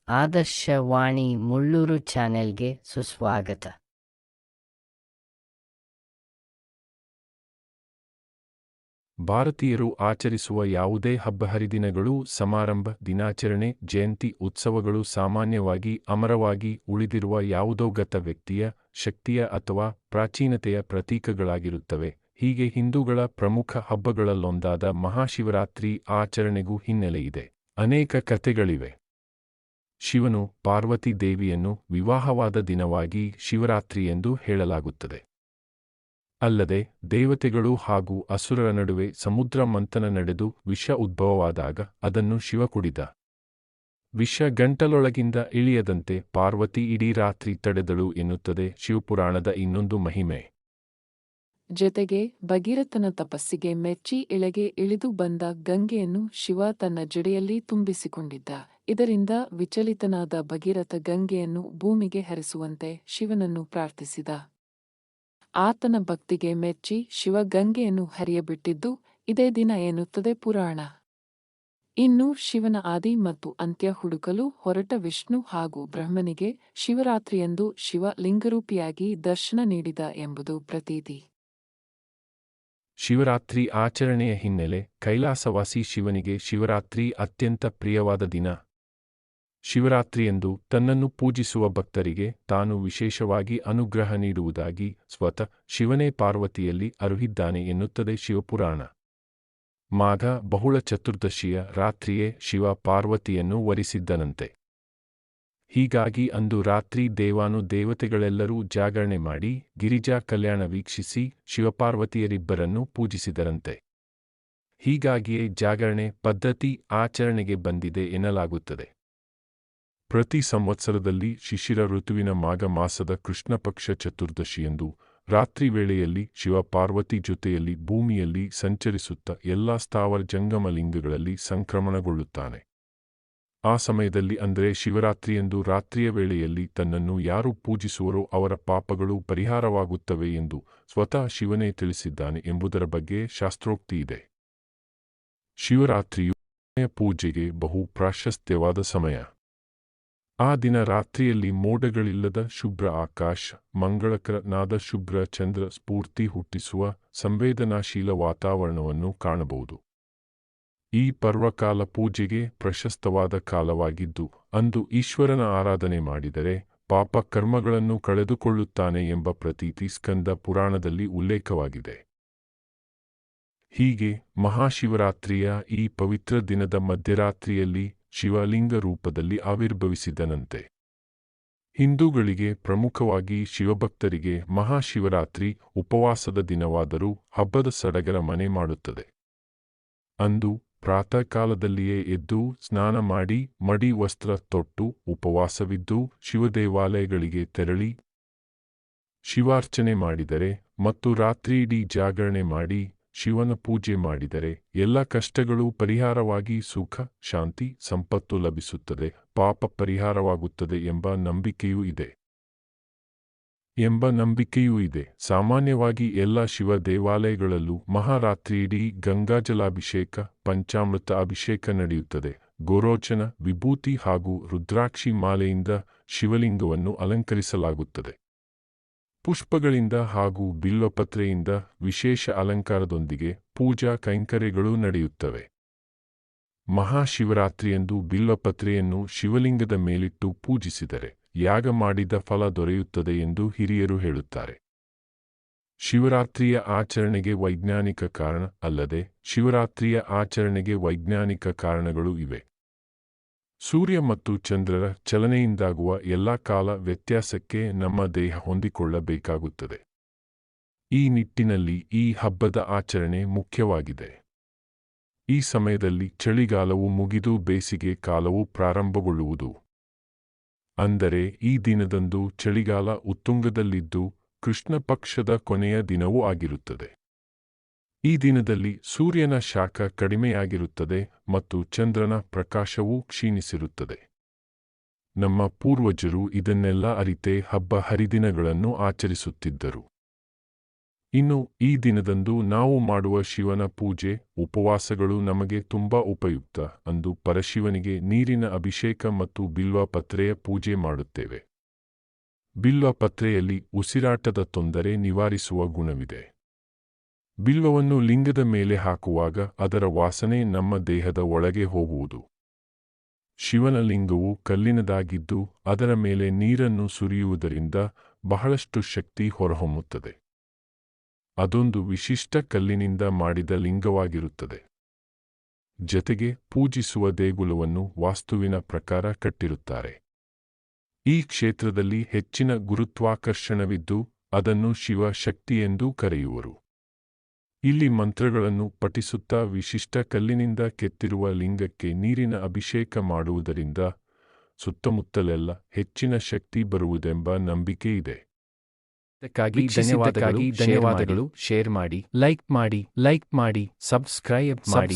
ಆದರ್ಶವಾಣಿ ಮುಳ್ಳೂರು ಚಾನೆಲ್ಗೆ ಸುಸ್ವಾಗತ. ಭಾರತೀಯರು ಆಚರಿಸುವ ಯಾವುದೇ ಹಬ್ಬಹರಿದಿನಗಳು, ಸಮಾರಂಭ, ದಿನಾಚರಣೆ, ಜಯಂತಿ, ಉತ್ಸವಗಳು ಸಾಮಾನ್ಯವಾಗಿ ಅಮರವಾಗಿ ಉಳಿದಿರುವ ಯಾವುದೋ ಗತ ವ್ಯಕ್ತಿಯ, ಶಕ್ತಿಯ ಅಥವಾ ಪ್ರಾಚೀನತೆಯ ಪ್ರತೀಕಗಳಾಗಿರುತ್ತವೆ. ಹೀಗೆ ಹಿಂದೂಗಳ ಪ್ರಮುಖ ಹಬ್ಬಗಳಲ್ಲೊಂದಾದ ಮಹಾಶಿವರಾತ್ರಿ ಆಚರಣೆಗೂ ಹಿನ್ನೆಲೆಯಿದೆ. ಅನೇಕ ಕಥೆಗಳಿವೆ. ಶಿವನು ಪಾರ್ವತಿ ದೇವಿಯನ್ನು ವಿವಾಹವಾದ ದಿನವಾಗಿ ಶಿವರಾತ್ರಿ ಎಂದು ಹೇಳಲಾಗುತ್ತದೆ. ಅಲ್ಲದೆ ದೇವತೆಗಳು ಹಾಗೂ ಅಸುರರ ನಡುವೆ ಸಮುದ್ರ ಮಂಥನ ನಡೆದು ವಿಷ ಉದ್ಭವವಾದಾಗ ಅದನ್ನು ಶಿವ ಕುಡಿದ. ವಿಷ ಗಂಟಲೊಳಗಿಂದ ಇಳಿಯದಂತೆ ಪಾರ್ವತಿ ಇಡೀ ರಾತ್ರಿ ತಡೆದಳು ಎನ್ನುತ್ತದೆ ಶಿವಪುರಾಣದ ಇನ್ನೊಂದು ಮಹಿಮೆ. ಜೊತೆಗೆ ಭಗೀರಥನ ತಪಸ್ಸಿಗೆ ಮೆಚ್ಚಿ ಇಳೆಗೆ ಇಳಿದು ಬಂದ ಗಂಗೆಯನ್ನು ಶಿವ ತನ್ನ ಜಡೆಯಲ್ಲಿ ತುಂಬಿಸಿಕೊಂಡಿದ್ದ. ಇದರಿಂದ ವಿಚಲಿತನಾದ ಭಗೀರಥ ಗಂಗೆಯನ್ನು ಭೂಮಿಗೆ ಹರಿಸುವಂತೆ ಶಿವನನ್ನು ಪ್ರಾರ್ಥಿಸಿದ. ಆತನ ಭಕ್ತಿಗೆ ಮೆಚ್ಚಿ ಶಿವ ಗಂಗೆಯನ್ನು ಹರಿಯಬಿಟ್ಟಿದ್ದು ಇದೇ ದಿನ ಎನ್ನುತ್ತದೆ ಪುರಾಣ. ಇನ್ನು ಶಿವನ ಆದಿ ಮತ್ತು ಅಂತ್ಯ ಹುಡುಕಲು ಹೊರಟ ವಿಷ್ಣು ಹಾಗೂ ಬ್ರಹ್ಮನಿಗೆ ಶಿವರಾತ್ರಿಯಂದು ಶಿವ ಲಿಂಗರೂಪಿಯಾಗಿ ದರ್ಶನ ನೀಡಿದ ಎಂಬುದು ಪ್ರತೀತಿ. ಶಿವರಾತ್ರಿ ಆಚರಣೆಯ ಹಿನ್ನೆಲೆ. ಕೈಲಾಸವಾಸಿ ಶಿವನಿಗೆ ಶಿವರಾತ್ರಿ ಅತ್ಯಂತ ಪ್ರಿಯವಾದ ದಿನ. ಶಿವರಾತ್ರಿಯಂದು ತನ್ನನ್ನು ಪೂಜಿಸುವ ಭಕ್ತರಿಗೆ ತಾನು ವಿಶೇಷವಾಗಿ ಅನುಗ್ರಹ ನೀಡುವುದಾಗಿ ಸ್ವತಃ ಶಿವನೇ ಪಾರ್ವತಿಯಲ್ಲಿ ಅರುಹಿದ್ದಾನೆ ಎನ್ನುತ್ತದೆ ಶಿವಪುರಾಣ. ಮಾಘ ಬಹುಳ ಚತುರ್ದಶಿಯ ರಾತ್ರಿಯೇ ಶಿವ ಪಾರ್ವತಿಯನ್ನು ವರಿಸಿದ್ದನಂತೆ. ಹೀಗಾಗಿ ಅಂದು ರಾತ್ರಿ ದೇವಾನುದೇವತೆಗಳೆಲ್ಲರೂ ಜಾಗರಣೆ ಮಾಡಿ ಗಿರಿಜಾ ಕಲ್ಯಾಣ ವೀಕ್ಷಿಸಿ ಶಿವಪಾರ್ವತಿಯರಿಬ್ಬರನ್ನೂ ಪೂಜಿಸಿದರಂತೆ. ಹೀಗಾಗಿಯೇ ಜಾಗರಣೆ ಪದ್ಧತಿ ಆಚರಣೆಗೆ ಬಂದಿದೆ ಎನ್ನಲಾಗುತ್ತದೆ. ಪ್ರತಿ ಸಂವತ್ಸರದಲ್ಲಿ ಶಿಶಿರ ಋತುವಿನ ಮಾಘ ಮಾಸದ ಕೃಷ್ಣಪಕ್ಷ ಚತುರ್ದಶಿಯಂದು ರಾತ್ರಿ ವೇಳೆಯಲ್ಲಿ ಶಿವ ಪಾರ್ವತಿ ಜೊತೆಯಲ್ಲಿ ಭೂಮಿಯಲ್ಲಿ ಸಂಚರಿಸುತ್ತಾ ಎಲ್ಲಾ ಸ್ಥಾವರ ಜಂಗಮ ಲಿಂಗಗಳಲ್ಲಿ ಸಂಕ್ರಮಣಗೊಳ್ಳುತ್ತಾನೆ. ಆ ಸಮಯದಲ್ಲಿ ಅಂದರೆ ಶಿವರಾತ್ರಿಯಂದು ರಾತ್ರಿಯ ವೇಳೆಯಲ್ಲಿ ತನ್ನನ್ನು ಯಾರು ಪೂಜಿಸುವರೋ ಅವರ ಪಾಪಗಳು ಪರಿಹಾರವಾಗುತ್ತವೆ ಎಂದು ಸ್ವತಃ ಶಿವನೇ ತಿಳಿಸಿದ್ದಾನೆ ಎಂಬುದರ ಬಗ್ಗೆ ಶಾಸ್ತ್ರೋಕ್ತಿ ಇದೆ. ಶಿವರಾತ್ರಿಯು ಪೂಜೆಗೆ ಬಹು ಪ್ರಾಶಸ್ತ್ಯವಾದ ಸಮಯ. ಆ ದಿನ ರಾತ್ರಿಯಲ್ಲಿ ಮೋಡಗಳಿಲ್ಲದ ಶುಭ್ರ ಆಕಾಶ, ಮಂಗಳಕರನಾದ ಶುಭ್ರ ಚಂದ್ರ, ಸ್ಫೂರ್ತಿ ಹುಟ್ಟಿಸುವ ಸಂವೇದನಾಶೀಲ ವಾತಾವರಣವನ್ನು ಕಾಣಬಹುದು. ಈ ಪರ್ವಕಾಲ ಪೂಜೆಗೆ ಪ್ರಶಸ್ತವಾದ ಕಾಲವಾಗಿದ್ದು ಅಂದು ಈಶ್ವರನ ಆರಾಧನೆ ಮಾಡಿದರೆ ಪಾಪ ಕರ್ಮಗಳನ್ನು ಕಳೆದುಕೊಳ್ಳುತ್ತಾನೆ ಎಂಬ ಪ್ರತೀತಿ ಸ್ಕಂದ ಪುರಾಣದಲ್ಲಿ ಉಲ್ಲೇಖವಾಗಿದೆ. ಹೀಗೆ ಮಹಾಶಿವರಾತ್ರಿಯ ಈ ಪವಿತ್ರ ದಿನದ ಮಧ್ಯರಾತ್ರಿಯಲ್ಲಿ ಶಿವಲಿಂಗ ರೂಪದಲ್ಲಿ ಆವಿರ್ಭವಿಸಿದನಂತೆ. ಹಿಂದೂಗಳಿಗೆ ಪ್ರಮುಖವಾಗಿ ಶಿವಭಕ್ತರಿಗೆ ಮಹಾಶಿವರಾತ್ರಿ ಉಪವಾಸದ ದಿನವಾದರೂ ಹಬ್ಬದ ಸಡಗರ ಮನೆ ಮಾಡುತ್ತದೆ. ಅಂದು ಪ್ರಾತಃ ಕಾಲದಲ್ಲಿಯೇ ಎದ್ದು ಸ್ನಾನ ಮಾಡಿ ಮಡಿ ವಸ್ತ್ರ ತೊಟ್ಟು ಉಪವಾಸವಿದ್ದು ಶಿವದೇವಾಲಯಗಳಿಗೆ ತೆರಳಿ ಶಿವಾರ್ಚನೆ ಮಾಡಿದರೆ ಮತ್ತು ರಾತ್ರಿಯಿಡೀ ಜಾಗರಣೆ ಮಾಡಿ ಶಿವನ ಪೂಜೆ ಮಾಡಿದರೆ ಎಲ್ಲ ಕಷ್ಟಗಳು ಪರಿಹಾರವಾಗಿ ಸುಖ, ಶಾಂತಿ, ಸಂಪತ್ತು ಲಭಿಸುತ್ತದೆ, ಪಾಪ ಪರಿಹಾರವಾಗುತ್ತದೆ ಎಂಬ ನಂಬಿಕೆಯೂ ಇದೆ. ಸಾಮಾನ್ಯವಾಗಿ ಎಲ್ಲ ಶಿವ ದೇವಾಲಯಗಳಲ್ಲೂ ಮಹಾರಾತ್ರಿಯಿಡೀ ಗಂಗಾಜಲಾಭಿಷೇಕ, ಪಂಚಾಮೃತ ಅಭಿಷೇಕ ನಡೆಯುತ್ತದೆ. ಗೋರೋಚನ, ವಿಭೂತಿ ಹಾಗೂ ರುದ್ರಾಕ್ಷಿ ಮಾಲೆಯಿಂದ ಶಿವಲಿಂಗವನ್ನು ಅಲಂಕರಿಸಲಾಗುತ್ತದೆ. ಪುಷ್ಪಗಳಿಂದ ಹಾಗೂ ಬಿಲ್ವಪತ್ರೆಯಿಂದ ವಿಶೇಷ ಅಲಂಕಾರದೊಂದಿಗೆ ಪೂಜಾ ಕೈಂಕರ್ಯಗಳು ನಡೆಯುತ್ತವೆ. ಮಹಾಶಿವರಾತ್ರಿಯಂದು ಬಿಲ್ವಪತ್ರೆಯನ್ನು ಶಿವಲಿಂಗದ ಮೇಲಿಟ್ಟು ಪೂಜಿಸಿದರೆ ಯಾಗ ಮಾಡಿದ ಫಲ ದೊರೆಯುತ್ತದೆ ಎಂದು ಹಿರಿಯರು ಹೇಳುತ್ತಾರೆ. ಶಿವರಾತ್ರಿಯ ಆಚರಣೆಗೆ ವೈಜ್ಞಾನಿಕ ಕಾರಣ ಅಲ್ಲದೆ ಶಿವರಾತ್ರಿಯ ಆಚರಣೆಗೆ ವೈಜ್ಞಾನಿಕ ಕಾರಣಗಳು ಇವೆ. ಸೂರ್ಯ ಮತ್ತು ಚಂದ್ರರ ಚಲನೆಯಿಂದಾಗುವ ಎಲ್ಲಾ ಕಾಲ ವ್ಯತ್ಯಾಸಕ್ಕೆ ನಮ್ಮ ದೇಹ ಹೊಂದಿಕೊಳ್ಳಬೇಕಾಗುತ್ತದೆ. ಈ ನಿಟ್ಟಿನಲ್ಲಿ ಈ ಹಬ್ಬದ ಆಚರಣೆ ಮುಖ್ಯವಾಗಿದೆ. ಈ ಸಮಯದಲ್ಲಿ ಚಳಿಗಾಲವು ಮುಗಿದು ಬೇಸಿಗೆ ಕಾಲವು ಪ್ರಾರಂಭಗೊಳ್ಳುವುದು. ಅಂದರೆ ಈ ದಿನದಂದು ಚಳಿಗಾಲ ಉತ್ತುಂಗದಲ್ಲಿದ್ದು ಕೃಷ್ಣ ಪಕ್ಷದ ಕೊನೆಯ ದಿನವೂ ಆಗಿರುತ್ತದೆ. ಈ ದಿನದಲ್ಲಿ ಸೂರ್ಯನ ಶಾಖ ಕಡಿಮೆಯಾಗಿರುತ್ತದೆ ಮತ್ತು ಚಂದ್ರನ ಪ್ರಕಾಶವೂ ಕ್ಷೀಣಿಸಿರುತ್ತದೆ. ನಮ್ಮ ಪೂರ್ವಜರು ಇದನ್ನೆಲ್ಲ ಅರಿತೇ ಹಬ್ಬ ಹರಿದಿನಗಳನ್ನು ಆಚರಿಸುತ್ತಿದ್ದರು. ಇನ್ನು ಈ ದಿನದಂದು ನಾವು ಮಾಡುವ ಶಿವನ ಪೂಜೆ, ಉಪವಾಸಗಳು ನಮಗೆ ತುಂಬಾ ಉಪಯುಕ್ತ. ಅಂದು ಪರಶಿವನಿಗೆ ನೀರಿನ ಅಭಿಷೇಕ ಮತ್ತು ಬಿಲ್ವ ಪತ್ರೆಯ ಪೂಜೆ ಮಾಡುತ್ತೇವೆ. ಬಿಲ್ವ ಪತ್ರೆಯಲ್ಲಿ ಉಸಿರಾಟದ ತೊಂದರೆ ನಿವಾರಿಸುವ ಗುಣವಿದೆ. ಬಿಲ್ವವನ್ನು ಲಿಂಗದ ಮೇಲೆ ಹಾಕುವಾಗ ಅದರ ವಾಸನೆ ನಮ್ಮ ದೇಹದ ಒಳಗೆ ಹೋಗುವುದು. ಶಿವನ ಲಿಂಗವು ಕಲ್ಲಿನದಾಗಿದ್ದು ಅದರ ಮೇಲೆ ನೀರನ್ನು ಸುರಿಯುವುದರಿಂದ ಬಹಳಷ್ಟು ಶಕ್ತಿ ಹೊರಹೊಮ್ಮುತ್ತದೆ. ಅದೊಂದು ವಿಶಿಷ್ಟ ಕಲ್ಲಿನಿಂದ ಮಾಡಿದ ಲಿಂಗವಾಗಿರುತ್ತದೆ. ಜತೆಗೆ ಪೂಜಿಸುವ ದೇಗುಲವನ್ನು ವಾಸ್ತುವಿನ ಪ್ರಕಾರ ಕಟ್ಟಿರುತ್ತಾರೆ. ಈ ಕ್ಷೇತ್ರದಲ್ಲಿ ಹೆಚ್ಚಿನ ಗುರುತ್ವಾಕರ್ಷಣವಿದ್ದು ಅದನ್ನು ಶಿವ ಶಕ್ತಿಯೆಂದೂ ಕರೆಯುವರು. ಇಲ್ಲಿ ಮಂತ್ರಗಳನ್ನು ಪಠಿಸುತ್ತಾ ವಿಶಿಷ್ಟ ಕಲ್ಲಿನಿಂದ ಕೆತ್ತಿರುವ ಲಿಂಗಕ್ಕೆ ನೀರಿನ ಅಭಿಷೇಕ ಮಾಡುವುದರಿಂದ ಸುತ್ತಮುತ್ತಲೆಲ್ಲ ಹೆಚ್ಚಿನ ಶಕ್ತಿ ಬರುವುದೆಂಬ ನಂಬಿಕೆ ಇದೆ. ಇದಕ್ಕಾಗಿ ಧನ್ಯವಾದಗಳು. ಶೇರ್ ಮಾಡಿ, ಲೈಕ್ ಮಾಡಿ, ಸಬ್ಸ್ಕ್ರೈಬ್ ಮಾಡಿ.